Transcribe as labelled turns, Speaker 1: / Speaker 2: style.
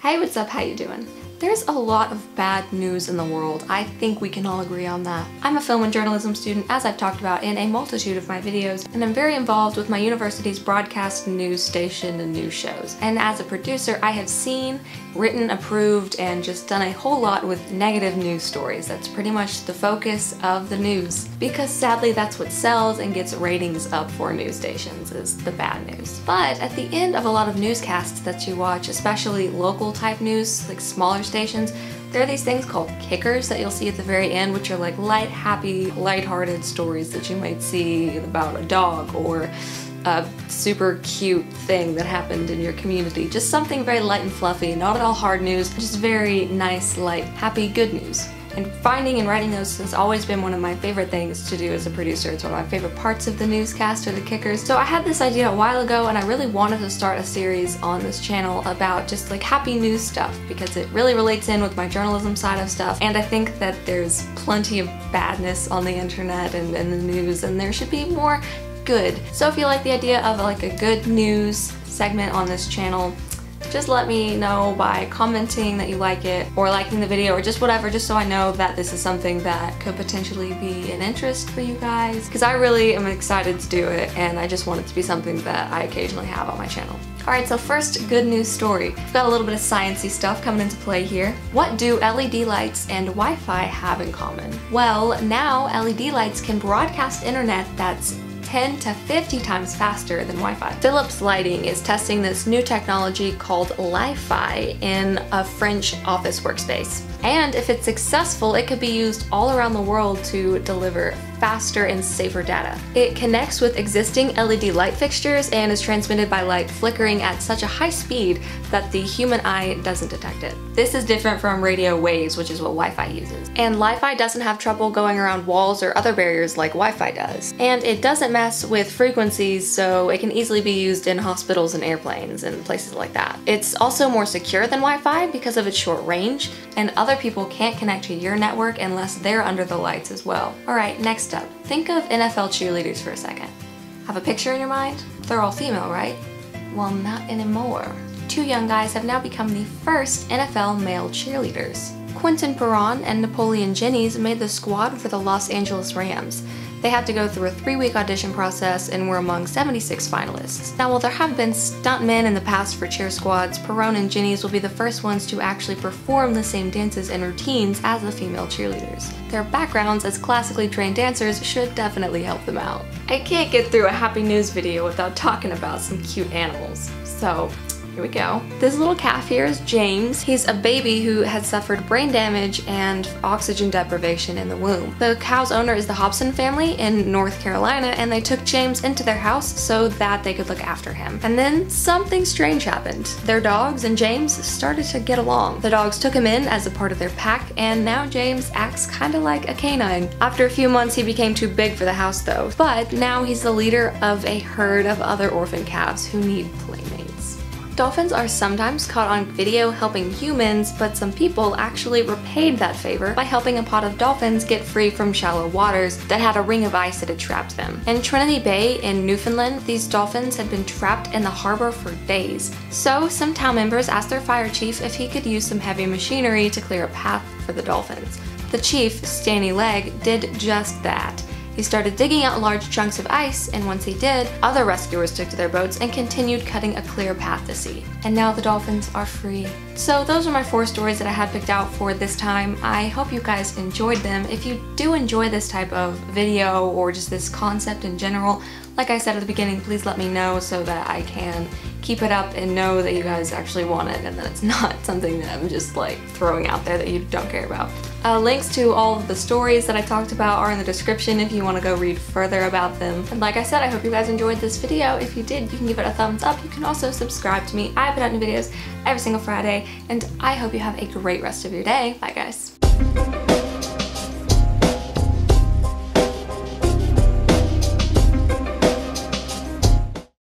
Speaker 1: Hey, what's up? How you doing? There's a lot of bad news in the world. I think we can all agree on that. I'm a film and journalism student, as I've talked about in a multitude of my videos, and I'm very involved with my university's broadcast news station and news shows. And as a producer, I have seen, written, approved, and just done a whole lot with negative news stories. That's pretty much the focus of the news. Because sadly, that's what sells and gets ratings up for news stations, is the bad news. But at the end of a lot of newscasts that you watch, especially local type news, like smaller stations, there are these things called kickers that you'll see at the very end, which are like light, happy, lighthearted stories that you might see about a dog or a super cute thing that happened in your community. Just something very light and fluffy, not at all hard news, just very nice, light, happy, good news. And finding and writing those has always been one of my favorite things to do as a producer. It's one of my favorite parts of the newscast, or the kickers. So I had this idea a while ago, and I really wanted to start a series on this channel about just like happy news stuff, because it really relates in with my journalism side of stuff. And I think that there's plenty of badness on the internet and in the news, and there should be more good. So if you like the idea of like a good news segment on this channel, just let me know by commenting that you like it, or liking the video, or just whatever, just so I know that this is something that could potentially be an interest for you guys. Because I really am excited to do it, and I just want it to be something that I occasionally have on my channel. Alright, so first good news story. We've got a little bit of sciencey stuff coming into play here. What do LED lights and Wi-Fi have in common? Well, now LED lights can broadcast internet that's 10 to 50 times faster than Wi-Fi. Philips Lighting is testing this new technology called Wi-Fi in a French office workspace. And if it's successful, it could be used all around the world to deliver faster and safer data. It connects with existing LED light fixtures and is transmitted by light flickering at such a high speed that the human eye doesn't detect it. This is different from radio waves, which is what Wi-Fi uses. And Wi-Fi doesn't have trouble going around walls or other barriers like Wi-Fi does. And it doesn't mess with frequencies, so it can easily be used in hospitals and airplanes and places like that. It's also more secure than Wi-Fi because of its short range, and other people can't connect to your network unless they're under the lights as well. Alright, next up. Think of NFL cheerleaders for a second. Have a picture in your mind? They're all female, right? Well, not anymore. Two young guys have now become the first NFL male cheerleaders. Quentin Perron and Napoleon Jennings made the squad for the Los Angeles Rams. They had to go through a 3-week audition process and were among 76 finalists. Now, while there have been stuntmen in the past for cheer squads, Perron and Jennings will be the first ones to actually perform the same dances and routines as the female cheerleaders. Their backgrounds as classically trained dancers should definitely help them out. I can't get through a happy news video without talking about some cute animals. So, here we go. This little calf here is James. He's a baby who had suffered brain damage and oxygen deprivation in the womb. The cow's owner is the Hobson family in North Carolina, and they took James into their house so that they could look after him. And then something strange happened. Their dogs and James started to get along. The dogs took him in as a part of their pack, and now James acts kinda like a canine. After a few months, he became too big for the house though, but now he's the leader of a herd of other orphan calves who need playmates. Dolphins are sometimes caught on video helping humans, but some people actually repaid that favor by helping a pod of dolphins get free from shallow waters that had a ring of ice that had trapped them. In Trinity Bay in Newfoundland, these dolphins had been trapped in the harbor for days. So some town members asked their fire chief if he could use some heavy machinery to clear a path for the dolphins. The chief, Stanny Legg, did just that. He started digging out large chunks of ice, and once he did, other rescuers took to their boats and continued cutting a clear path to sea. And now the dolphins are free. So those are my 4 stories that I had picked out for this time. I hope you guys enjoyed them. If you do enjoy this type of video or just this concept in general, like I said at the beginning, please let me know so that I can keep it up and know that you guys actually want it and that it's not something that I'm just like throwing out there that you don't care about. Links to all of the stories that I talked about are in the description if you want to go read further about them. And like I said, I hope you guys enjoyed this video. If you did, you can give it a thumbs up. You can also subscribe to me. I put out new videos every single Friday, and I hope you have a great rest of your day. Bye guys.